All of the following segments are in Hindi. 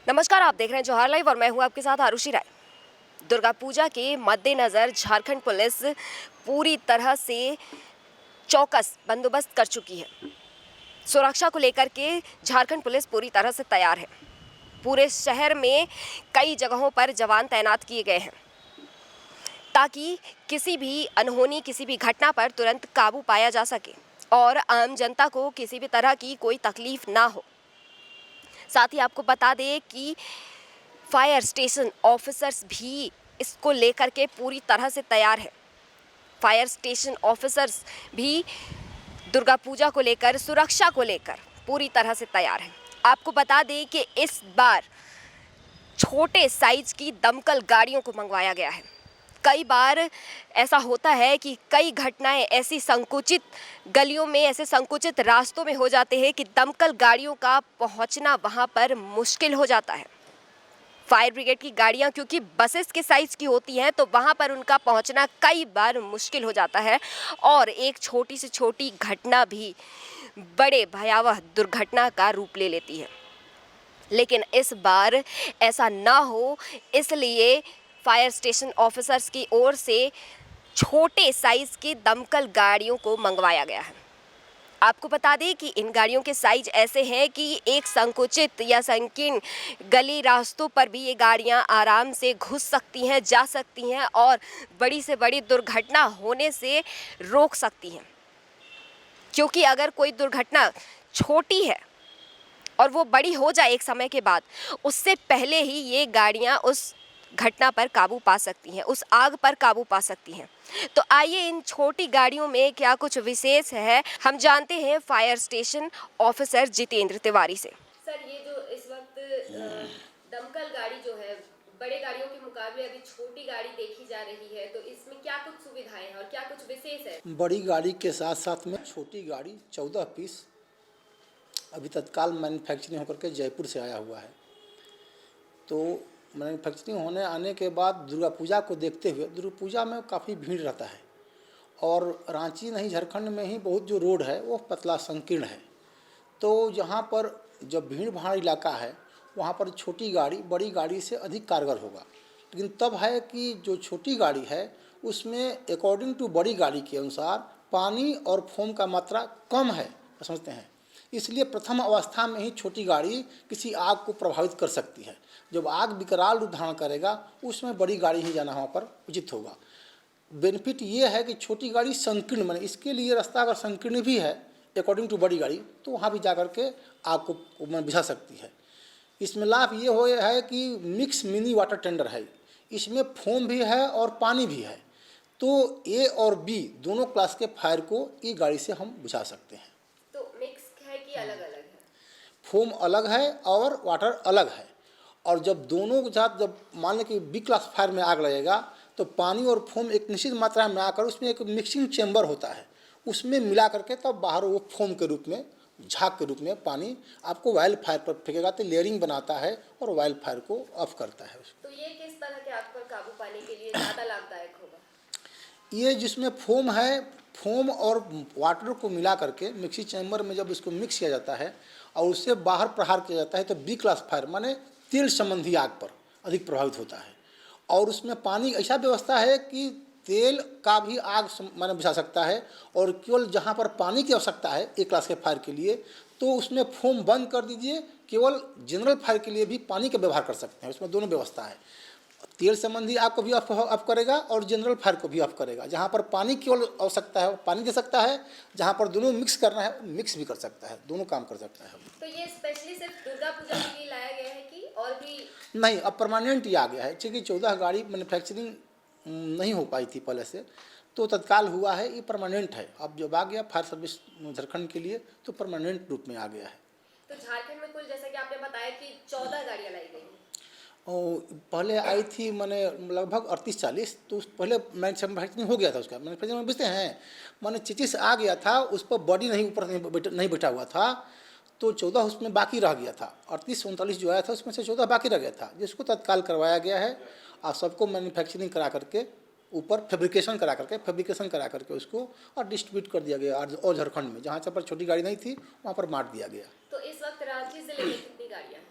नमस्कार, आप देख रहे हैं जौहर लाइव और मैं हूं आपके साथ आरुषि राय। दुर्गा पूजा के मद्देनज़र झारखंड पुलिस पूरी तरह से चौकस बंदोबस्त कर चुकी है। सुरक्षा को लेकर के झारखंड पुलिस पूरी तरह से तैयार है। पूरे शहर में कई जगहों पर जवान तैनात किए गए हैं ताकि किसी भी अनहोनी, किसी भी घटना पर तुरंत काबू पाया जा सके और आम जनता को किसी भी तरह की कोई तकलीफ ना हो। साथ ही आपको बता दें कि फायर स्टेशन ऑफिसर्स भी इसको लेकर के पूरी तरह से तैयार है। फायर स्टेशन ऑफिसर्स भी दुर्गा पूजा को लेकर, सुरक्षा को लेकर पूरी तरह से तैयार है। आपको बता दें कि इस बार छोटे साइज की दमकल गाड़ियों को मंगवाया गया है। कई बार ऐसा होता है कि कई घटनाएं ऐसी संकुचित गलियों में, ऐसे संकुचित रास्तों में हो जाते हैं कि दमकल गाड़ियों का पहुंचना वहां पर मुश्किल हो जाता है। फायर ब्रिगेड की गाड़ियां क्योंकि बसेस के साइज़ की होती हैं तो वहां पर उनका पहुंचना कई बार मुश्किल हो जाता है और एक छोटी से छोटी घटना भी बड़े भयावह दुर्घटना का रूप ले लेती है। लेकिन इस बार ऐसा ना हो, इसलिए फायर स्टेशन ऑफिसर्स की ओर से छोटे साइज़ की दमकल गाड़ियों को मंगवाया गया है। आपको बता दें कि इन गाड़ियों के साइज ऐसे हैं कि एक संकुचित या संकीर्ण गली रास्तों पर भी ये गाड़ियां आराम से घुस सकती हैं, जा सकती हैं और बड़ी से बड़ी दुर्घटना होने से रोक सकती हैं। क्योंकि अगर कोई दुर्घटना छोटी है और वो बड़ी हो जाए एक समय के बाद, उससे पहले ही ये गाड़ियां उस घटना पर काबू पा सकती हैं, उस आग पर काबू पा सकती हैं। तो आइए इन छोटी गाड़ियों में क्या कुछ विशेष है, हम जानते हैं fire station officer Jitendra Tiwari से। सर, ये जो इस वक्त दमकल गाड़ी जो है, बड़े गाड़ियों के मुकाबले अभी छोटी गाड़ी देखी जा रही है, तो इसमें क्या कुछ सुविधाएं हैं और क्या कुछ विशेष है? बड़ी गाड़ी के साथ साथ में छोटी गाड़ी 14 पीस अभी तत्काल मैन्युफैक्चरिंग होकर के जयपुर से आया हुआ है। तो मैन्युफैक्चरिंग आने के बाद दुर्गा पूजा को देखते हुए, दुर्गा पूजा में काफ़ी भीड़ रहता है और रांची नहीं, झारखंड में ही बहुत जो रोड है वो पतला संकीर्ण है। तो जहाँ पर जब भीड़ भाड़ इलाका है वहाँ पर छोटी गाड़ी बड़ी गाड़ी से अधिक कारगर होगा। लेकिन तब है कि जो छोटी गाड़ी है उसमें अकॉर्डिंग टू बड़ी गाड़ी के अनुसार पानी और फोम का मात्रा कम है, समझते हैं। इसलिए प्रथम अवस्था में ही छोटी गाड़ी किसी आग को प्रभावित कर सकती है। जब आग विकराल रूप धारण करेगा उसमें बड़ी गाड़ी ही जाना वहाँ पर उचित होगा। बेनिफिट ये है कि छोटी गाड़ी संकीर्ण, माने इसके लिए रास्ता अगर संकीर्ण भी है अकॉर्डिंग टू बड़ी गाड़ी, तो वहाँ भी जा कर के आग को बुझा सकती है। इसमें लाभ ये हो है कि मिक्स मिनी वाटर टेंडर है, इसमें फोम भी है और पानी भी है। तो ए और बी दोनों क्लास के फायर को ई गाड़ी से हम बुझा सकते हैं। तो मिक्स है कि अलग अलग है? फोम अलग है और वाटर अलग है। और जब दोनों के साथ, जब मान लें कि बी क्लास फायर में आग लगेगा तो पानी और फोम एक निश्चित मात्रा में आकर उसमें एक मिक्सिंग चैम्बर होता है, उसमें मिला करके तब बाहर वो फोम के रूप में, झाग के रूप में पानी आपको वाइल्ड फायर पर फेंकेगा, तो लेयरिंग बनाता है और वाइल्ड फायर को ऑफ करता है। तो ये किस तरह के आग पर काबू पाने के लिए ज़्यादा लाभदायक होगा? ये जिसमें फोम है, फोम और वाटर को मिला करके मिक्सी चैम्बर में जब इसको मिक्स किया जाता है और उससे बाहर प्रहार किया जाता है तो बी क्लास फायर माने तेल संबंधी आग पर अधिक प्रभावित होता है। और उसमें पानी ऐसा व्यवस्था है कि तेल का भी आग माने बुझा सकता है। और केवल जहाँ पर पानी की आवश्यकता है ए क्लास के फायर के लिए, तो उसमें फोम बंद कर दीजिए, केवल जनरल फायर के लिए भी पानी का व्यवहार कर सकते हैं। उसमें दोनों व्यवस्था है, तेल संबंधी आग को भी ऑफ करेगा और जनरल फायर को भी ऑफ करेगा। जहाँ पर पानी केवल आवश्यकता है वो पानी दे सकता है, जहाँ पर दोनों मिक्स करना है मिक्स भी कर सकता है, दोनों काम कर सकता है। तो ये स्पेशली सिर्फ दुर्गा पूजा के लिए लाया गया है कि और भी? नहीं, अब परमानेंट ही आ गया है, क्योंकि 14 गाड़ी मैन्युफैक्चरिंग नहीं हो पाई थी पहले से, तो तत्काल हुआ है, ये परमानेंट है। अब जब आ गया फायर सर्विस झारखंड के लिए तो परमानेंट रूप में आ गया है। तो झारखंड में कुल, जैसा कि आपने बताया कि 14 गाड़ियाँ लाई गई, और पहले आई थी मैंने लगभग 38-40, तो उस पहले मैन्युफैक्चरिंग हो गया था उसका। मैन्युफैक्चरिंग बुझते हैं, मैंने चिचिस आ गया था, उस पर बॉडी नहीं ऊपर नहीं बैठा हुआ था, तो 14 उसमें बाकी रह गया था। 38-39 जो आया था उसमें से 14 बाकी रह गया था, जिसको तत्काल करवाया गया है और सबको मैन्युफैक्चरिंग करा करके ऊपर फैब्रिकेशन करा करके उसको और डिस्ट्रीब्यूट कर दिया गया। और झारखंड में जहाँ पर छोटी गाड़ी नहीं थी वहाँ पर बांट दिया गया। तो इस वक्त रांची जिले में कितनी गाड़ियाँ हैं?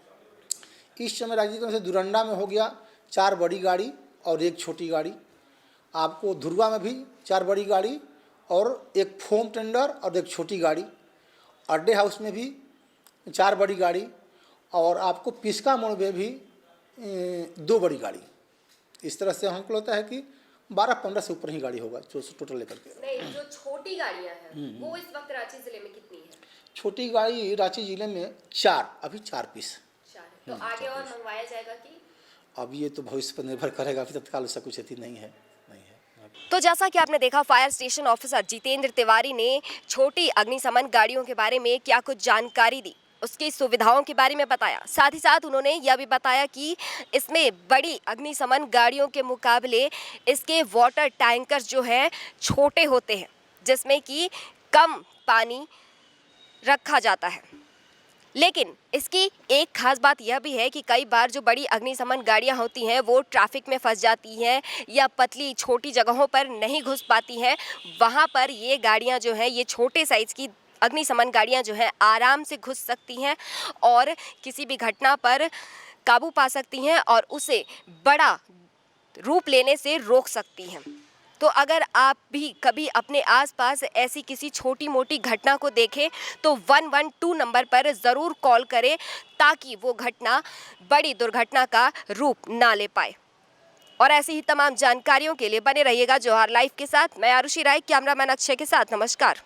इस समय राज्य से दुरंडा में हो गया 4 बड़ी गाड़ी और 1 छोटी गाड़ी। आपको धुर्वा में भी 4 बड़ी गाड़ी और 1 फोम टेंडर और 1 छोटी गाड़ी। अड्डे हाउस में भी 4 बड़ी गाड़ी और आपको पिस्का मोड़ में भी 2 बड़ी गाड़ी। इस तरह से हमको लगता है कि 12-15 से ऊपर ही गाड़ी होगा जो टोटल लेकर के। नहीं, जो छोटी गाड़ियां हैं वो इस वक्त रांची जिले में कितनी है? छोटी गाड़ी रांची जिले में 4, अभी 4 पीस। 4 है। तो आगे और मंगवाया जाएगा कि? अब ये तो भविष्य पर निर्भर करेगा, अभी तत्काल उसका कुछ अति नहीं है। तो जैसा कि आपने देखा, fire station officer Jitendra Tiwari ने छोटी अग्निशमन गाड़ियों के बारे में क्या कुछ जानकारी दी, उसकी सुविधाओं के बारे में बताया। साथ ही साथ उन्होंने यह भी बताया कि इसमें बड़ी अग्निशमन गाड़ियों के मुकाबले इसके वाटर टैंकर्स जो हैं छोटे होते हैं, जिसमें कि कम पानी रखा जाता है। लेकिन इसकी एक खास बात यह भी है कि कई बार जो बड़ी अग्निशमन गाड़ियां होती हैं वो ट्रैफिक में फंस जाती हैं या पतली छोटी जगहों पर नहीं घुस पाती हैं। वहां पर ये गाड़ियां जो हैं, ये छोटे साइज़ की अग्निशमन गाड़ियां जो हैं आराम से घुस सकती हैं और किसी भी घटना पर काबू पा सकती हैं और उसे बड़ा रूप लेने से रोक सकती हैं। तो अगर आप भी कभी अपने आसपास ऐसी किसी छोटी मोटी घटना को देखें तो 112 नंबर पर ज़रूर कॉल करें ताकि वो घटना बड़ी दुर्घटना का रूप ना ले पाए। और ऐसी ही तमाम जानकारियों के लिए बने रहिएगा जौहर लाइव के साथ। मैं आरुषि राय, कैमरामैन अक्षय के साथ। नमस्कार।